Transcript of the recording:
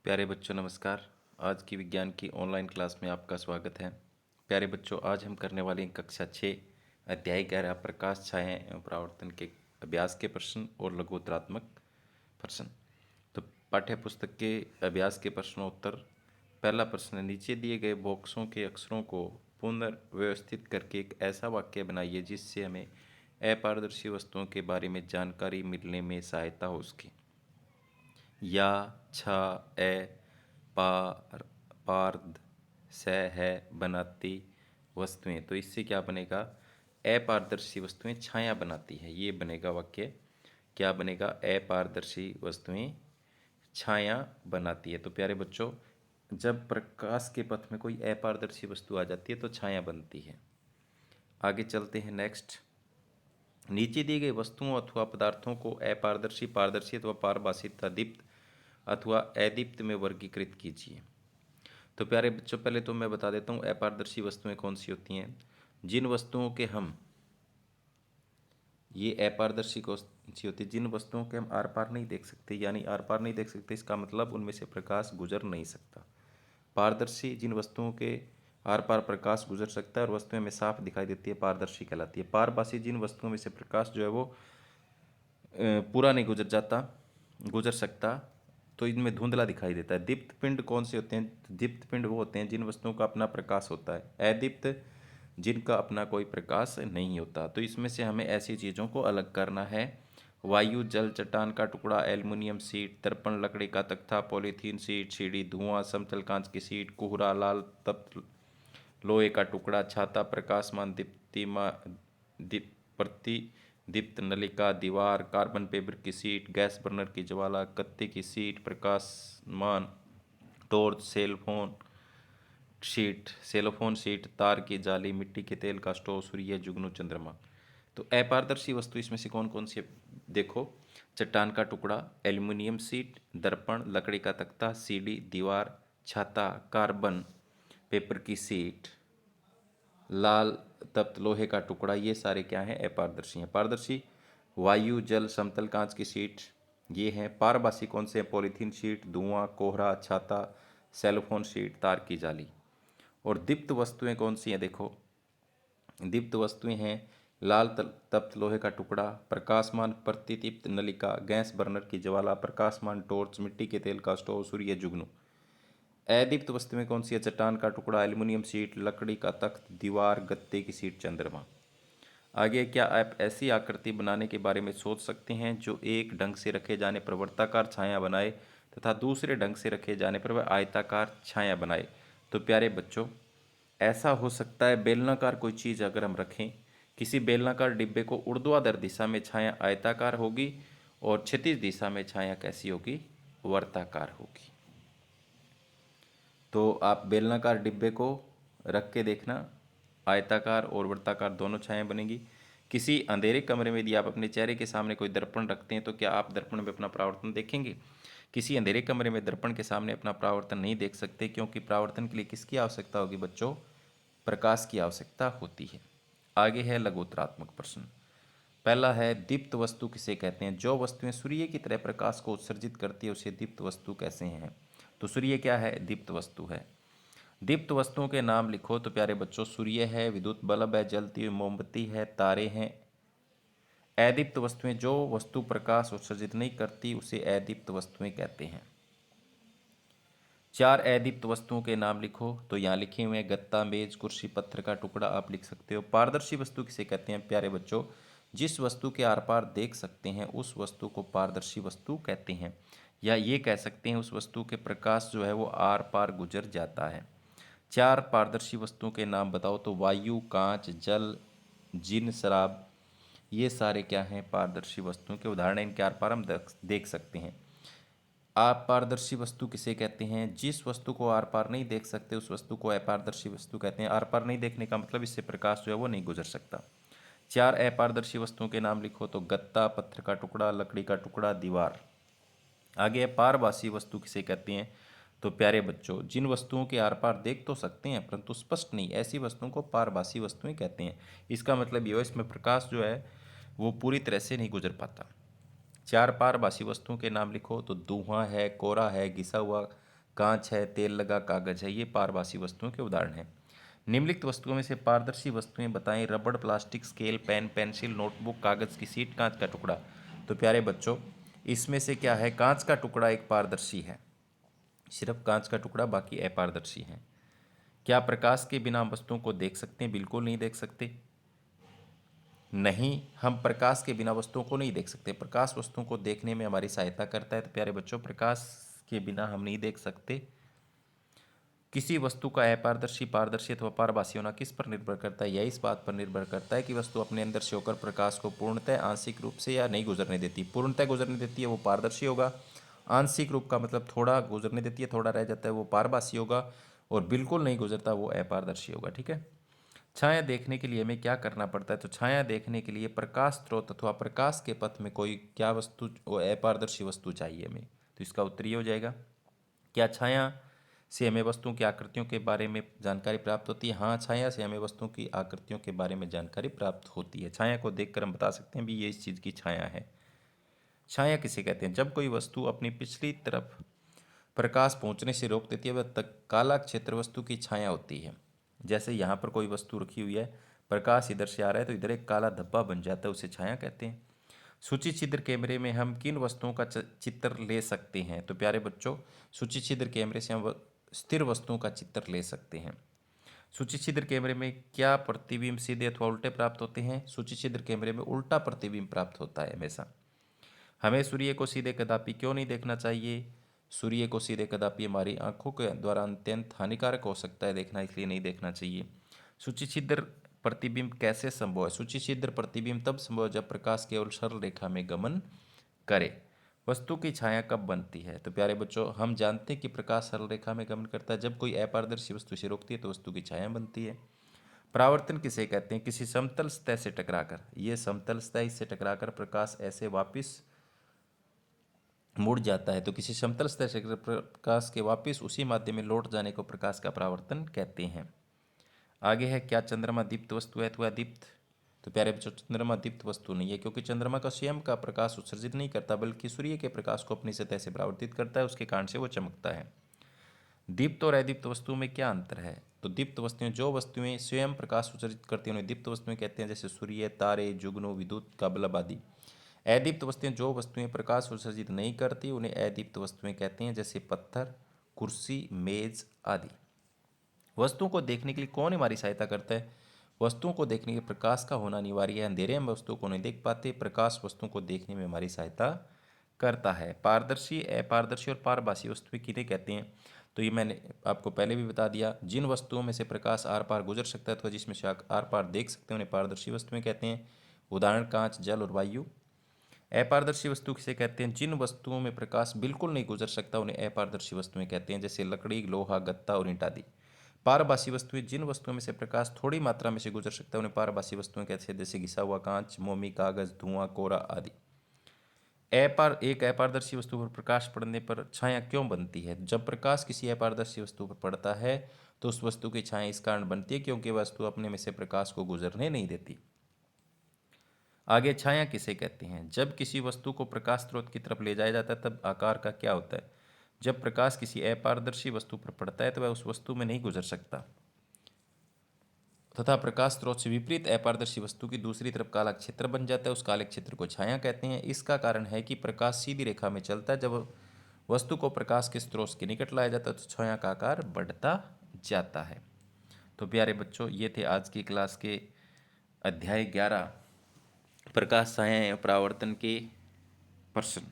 प्यारे बच्चों नमस्कार। आज की विज्ञान की ऑनलाइन क्लास में आपका स्वागत है। प्यारे बच्चों, आज हम करने वाले हैं कक्षा 6 अध्याय 11 प्रकाश छाया एवं परावर्तन के अभ्यास के प्रश्न और लघुत्तरात्मक प्रश्न। तो पाठ्य पुस्तक के अभ्यास के प्रश्नोत्तर। पहला प्रश्न, नीचे दिए गए बॉक्सों के अक्षरों को पुनर्व्यवस्थित करके एक ऐसा वाक्य बनाइए जिससे हमें अपारदर्शी वस्तुओं के बारे में जानकारी मिलने में सहायता हो उसकी। या, छ, ए, पार, पार्द, स है बनाती वस्तुएं। तो इससे क्या बनेगा? अपारदर्शी वस्तुएं छाया बनाती है, ये बनेगा वाक्य। क्या बनेगा? अपारदर्शी वस्तुएं छाया बनाती है। तो प्यारे बच्चों, जब प्रकाश के पथ में कोई अपारदर्शी वस्तु आ जाती है तो छाया बनती है। आगे चलते हैं नेक्स्ट। नीचे दी गई वस्तुओं अथवा पदार्थों को अपारदर्शी, पारदर्शी अथवा पारभासी तथा दीप्त अथवा अदीप्त में वर्गीकृत कीजिए। तो प्यारे बच्चों, पहले तो मैं बता देता हूँ अपारदर्शी वस्तुएं कौन सी होती हैं। जिन वस्तुओं के हम ये अपारदर्शी कौन सी होती है? जिन वस्तुओं के हम आर पार नहीं देख सकते, यानी आर पार नहीं देख सकते इसका मतलब उनमें से प्रकाश गुजर नहीं सकता। पारदर्शी, जिन वस्तुओं के आर पार प्रकाश गुजर सकता है और वस्तुएं में साफ दिखाई देती है, पारदर्शी कहलाती है। पारभासी, जिन वस्तुओं में से प्रकाश जो है वो पूरा नहीं गुजर सकता, तो इनमें धुंधला दिखाई देता है। दीप्त पिंड कौन से होते हैं? दीप्त पिंड वो होते हैं जिन वस्तुओं का अपना प्रकाश होता है। अदीप्त, जिनका अपना कोई प्रकाश नहीं होता। तो इसमें से हमें ऐसी चीज़ों को अलग करना है। वायु, जल, चट्टान का टुकड़ा, एल्युमिनियम शीट, दर्पण, लकड़ी का तख्ता, पॉलीथीन शीट, सीढ़ी, धुआं, समतल कांच की शीट, कोहरा, लाल तप्त लोहे का टुकड़ा, छाता, प्रकाशमान दीप्तिमा दीप प्रति दीप्त नलिका, दीवार, कार्बन पेपर की शीट, गैस बर्नर की ज्वाला, कत्ते की शीट, प्रकाशमान टॉर्च, सेलोफोन शीट, तार की जाली, मिट्टी के तेल का स्टोव, सूर्य, जुगनू, चंद्रमा। तो अपारदर्शी वस्तु इसमें से कौन कौन सी है? देखो, चट्टान का टुकड़ा, एल्युमिनियम शीट, दर्पण, लकड़ी का तख्ता, सीढ़ी, दीवार, छाता, कार्बन पेपर की शीट, लाल तप्त लोहे का टुकड़ा, ये सारे क्या हैं? अपारदर्शी हैं। पारदर्शी, वायु, जल, समतल कांच की शीट, ये हैं। पारभासी कौन से हैं? पॉलीथीन शीट, धुआं, कोहरा, छाता, सेलोफोन शीट, तार की जाली। और दीप्त वस्तुएं कौन सी हैं? देखो, दीप्त वस्तुएं हैं लाल तप्त लोहे का टुकड़ा, प्रकाशमान प्रतिदीप्त नलिका, गैस बर्नर की ज्वाला, प्रकाशमान टॉर्च, मिट्टी के तेल का स्टोव, सूर्य, जुगनू। अदीप्त वस्तुएं कौन सी है? चट्टान का टुकड़ा, एल्युमिनियम शीट, लकड़ी का तख्त, दीवार, गत्ते की शीट, चंद्रमा। आगे, क्या आप ऐसी आकृति बनाने के बारे में सोच सकते हैं जो एक ढंग से रखे जाने पर वृत्ताकार छाया बनाए तथा दूसरे ढंग से रखे जाने पर वह आयताकार छाया बनाए? तो प्यारे बच्चों, ऐसा हो सकता है बेलनाकार कोई चीज़ अगर हम रखें, किसी बेलनाकार डिब्बे को ऊर्ध्वाधर दिशा में छाया आयताकार होगी और क्षैतिज दिशा में छाया कैसी होगी? वर्ताकार होगी। तो आप बेलनाकार डिब्बे को रख के देखना, आयताकार और वृत्ताकार दोनों छायाएं बनेगी। किसी अंधेरे कमरे में यदि आप अपने चेहरे के सामने कोई दर्पण रखते हैं तो क्या आप दर्पण में अपना परावर्तन देखेंगे? किसी अंधेरे कमरे में दर्पण के सामने अपना परावर्तन नहीं देख सकते, क्योंकि परावर्तन के लिए किसकी आवश्यकता होगी बच्चों? प्रकाश की आवश्यकता होती है। आगे है लघुत्तरात्मक प्रश्न। पहला है, दीप्त वस्तु किसे कहते हैं? जो वस्तुएं सूर्य की तरह प्रकाश को उत्सर्जित करती है उसे दीप्त वस्तु कैसे हैं? तो सूर्य क्या है? दीप्त वस्तु है। दीप्त वस्तुओं के नाम लिखो। तो प्यारे बच्चों, सूर्य है, विद्युत बल्ब है, जलती हुई मोमबत्ती है, तारे हैं। अदीप्त वस्तुएं, जो वस्तु प्रकाश उत्सर्जित नहीं करती उसे अदीप्त वस्तुएं कहते हैं। चार अदीप्त वस्तुओं के नाम लिखो। तो यहाँ लिखे हुए हैं, गत्ता, मेज, कुर्सी, पत्थर का टुकड़ा, आप लिख सकते हो। पारदर्शी वस्तु किसे कहते हैं? प्यारे बच्चों, जिस वस्तु के आर पार देख सकते हैं उस वस्तु को पारदर्शी वस्तु कहते हैं, या ये कह सकते हैं उस वस्तु के प्रकाश जो है वो आर पार गुजर जाता है। चार पारदर्शी वस्तुओं के नाम बताओ। तो वायु, कांच, जल, जिन, शराब, ये सारे क्या हैं? पारदर्शी वस्तुओं के उदाहरण हैं। इनके आर पार हम देख सकते हैं। अपारदर्शी वस्तु किसे कहते हैं? जिस वस्तु को आर पार नहीं देख सकते उस वस्तु को अपारदर्शी वस्तु कहते हैं। आर पार नहीं देखने का मतलब इससे प्रकाश जो है वो नहीं गुजर सकता। चार अपारदर्शी वस्तुओं के नाम लिखो। तो गत्ता, पत्थर का टुकड़ा, लकड़ी का टुकड़ा, दीवार। आगे, पारभासी वस्तु किसे कहते हैं? तो प्यारे बच्चों, जिन वस्तुओं के आर पार देख तो सकते हैं परंतु स्पष्ट नहीं, ऐसी वस्तुओं को पारभासी वस्तुएं कहते हैं। इसका मतलब ये है इसमें प्रकाश जो है वो पूरी तरह से नहीं गुजर पाता। चार पारभासी वस्तुओं के नाम लिखो। तो धुआं है, कोहरा है, घिसा हुआ कांच है, तेल लगा कागज है, ये पारभासी वस्तुओं के उदाहरण हैं। निम्नलिखित वस्तुओं में से पारदर्शी वस्तुएं बताएं। रबड़, plastic, scale, pen, pencil, notebook, कागज की शीट, कांच का टुकड़ा। तो प्यारे बच्चों, इसमें से क्या है, कांच का टुकड़ा एक पारदर्शी है, सिर्फ कांच का टुकड़ा, बाकी अपारदर्शी है। क्या प्रकाश के बिना वस्तुओं को देख सकते हैं? बिल्कुल नहीं देख सकते। नहीं, हम प्रकाश के बिना वस्तुओं को नहीं देख सकते। प्रकाश वस्तुओं को देखने में हमारी सहायता करता है। तो प्यारे बच्चों, प्रकाश के बिना हम नहीं देख सकते। किसी वस्तु का अपारदर्शी, पारदर्शी अथवा पारभासी होना किस पर निर्भर करता है? यह इस बात पर निर्भर करता है कि वस्तु अपने अंदर से होकर प्रकाश को पूर्णतः, आंशिक रूप से या नहीं गुजरने देती। पूर्णतः गुजरने देती है वो पारदर्शी होगा, आंशिक रूप का मतलब थोड़ा गुजरने देती है, थोड़ा रह जाता है, वो पारभासी होगा, और बिल्कुल नहीं गुजरता वो अपारदर्शी होगा। ठीक है। छाया देखने के लिए हमें क्या करना पड़ता है? तो छाया देखने के लिए प्रकाश स्रोत अथवा प्रकाश के पथ में कोई क्या वस्तु, वो अपारदर्शी वस्तु चाहिए हमें। तो इसका उत्तर ये हो जाएगा। क्या छाया से हमें वस्तुओं की आकृतियों के बारे में जानकारी प्राप्त होती है? हाँ, छाया से हमें वस्तुओं की आकृतियों के बारे में जानकारी प्राप्त होती है। छाया को देखकर हम बता सकते हैं भी ये इस चीज़ की छाया है। छाया किसे कहते हैं? जब कोई वस्तु अपनी पिछली तरफ प्रकाश पहुंचने से रोक देती है, वह तक काला क्षेत्र वस्तु की छाया होती है। जैसे यहाँ पर कोई वस्तु रखी हुई है, प्रकाश इधर से आ रहा है तो इधर एक काला धब्बा बन जाता है, उसे छाया कहते हैं। सूची छिद्र कैमरे में हम किन वस्तुओं का चित्र ले सकते हैं? तो प्यारे बच्चों, सूची छिद्र कैमरे से हम स्थिर वस्तुओं का चित्र ले सकते हैं। सूची छिद्र कैमरे में क्या प्रतिबिंब सीधे अथवा उल्टे प्राप्त होते हैं? सूची छिद्र कैमरे में उल्टा प्रतिबिंब प्राप्त होता है हमेशा। हमें सूर्य को सीधे कदापि क्यों नहीं देखना चाहिए? सूर्य को सीधे कदापि हमारी आंखों के द्वारा अत्यंत हानिकारक हो सकता है देखना, इसलिए नहीं देखना चाहिए। सूची छिद्र प्रतिबिंब कैसे संभव है? सूची छिद्र प्रतिबिंब तब संभव है जब प्रकाश केवल सरल रेखा में गमन करे। वस्तु की छाया कब बनती है? तो प्यारे बच्चों, हम जानते हैं कि प्रकाश सरल रेखा में गमन करता है। जब कोई अपारदर्शी वस्तु से रोकती है तो वस्तु की छाया बनती है। परावर्तन किसे कहते हैं? किसी समतल सतह से टकराकर, ये समतल सतह, इससे टकराकर प्रकाश ऐसे वापिस मुड़ जाता है। तो किसी समतल सतह से प्रकाश के वापस उसी माध्यम में लौट जाने को प्रकाश का परावर्तन कहते हैं। आगे है, क्या चंद्रमा दीप्त वस्तु है अथवा दीप्त? तो प्यारे बच्चों, चंद्रमा दीप्त वस्तु नहीं है, क्योंकि चंद्रमा का स्वयं का प्रकाश उत्सर्जित नहीं करता, बल्कि सूर्य के प्रकाश को अपनी सतह से परावर्तित करता है, उसके कारण से वो चमकता है। दीप्त और अदीप्त वस्तुओं में क्या अंतर है? तो दीप्त वस्तुएं, जो वस्तुएं स्वयं प्रकाश उत्सर्जित करती हैं उन्हें दीप्त वस्तुएं कहते हैं, जैसे सूर्य, तारे, जुगनू, विद्युत का बल्ब आदि। अदीप्त वस्तुएं, जो वस्तुएं प्रकाश उत्सर्जित नहीं करती उन्हें अदीप्त वस्तुएं कहते हैं, जैसे पत्थर, कुर्सी, मेज आदि। वस्तुओं को देखने के लिए कौन हमारी सहायता करता है? वस्तुओं को देखने के लिए प्रकाश का होना अनिवार्य है। अंधेरे में वस्तुओं को नहीं देख पाते, प्रकाश वस्तुओं को देखने में हमारी सहायता करता है। पारदर्शी, अपारदर्शी और पारभासी वस्तुएं किन्हें कहते हैं? तो ये मैंने आपको पहले भी बता दिया। जिन वस्तुओं में से प्रकाश आर पार गुजर सकता है, तो जिसमें से आर पार देख सकते हैं, उन्हें पारदर्शी वस्तुएं कहते हैं। उदाहरण, कांच, जल और वायु। अपारदर्शी वस्तु किसे कहते हैं? जिन वस्तुओं में प्रकाश बिल्कुल नहीं गुजर सकता उन्हें अपारदर्शी वस्तुएं कहते हैं, जैसे लकड़ी, लोहा, गत्ता और ईंट आदि। पारभासी वस्तुएं, जिन वस्तुओं में से प्रकाश थोड़ी मात्रा में से गुजर सकता है उन्हें पारभासी वस्तुएं कहते हैं, जैसे घिसा हुआ कांच, मोमी, कागज, धुआं, कोरा आदि। एक अपारदर्शी वस्तु पर प्रकाश पड़ने पर छाया क्यों बनती है? जब प्रकाश किसी अपारदर्शी वस्तु पर पड़ता है तो उस वस्तु की छाया इस कारण बनती है क्योंकि वस्तु अपने में से प्रकाश को गुजरने नहीं देती। आगे, छाया किसे कहते हैं? जब किसी वस्तु को प्रकाश स्रोत की तरफ ले जाया जाता है तब आकार का क्या होता है? जब प्रकाश किसी अपारदर्शी वस्तु पर पड़ता है तो वह उस वस्तु में नहीं गुजर सकता तथा प्रकाश स्रोत से विपरीत अपारदर्शी वस्तु की दूसरी तरफ काला क्षेत्र बन जाता है। उस काले क्षेत्र को छाया कहते हैं। इसका कारण है कि प्रकाश सीधी रेखा में चलता है। जब वस्तु को प्रकाश के स्रोत के निकट लाया जाता है तो छाया का आकार बढ़ता जाता है। तो प्यारे बच्चों, ये थे आज की क्लास के अध्याय 11 प्रकाश, छाया एवं परावर्तन के प्रश्न।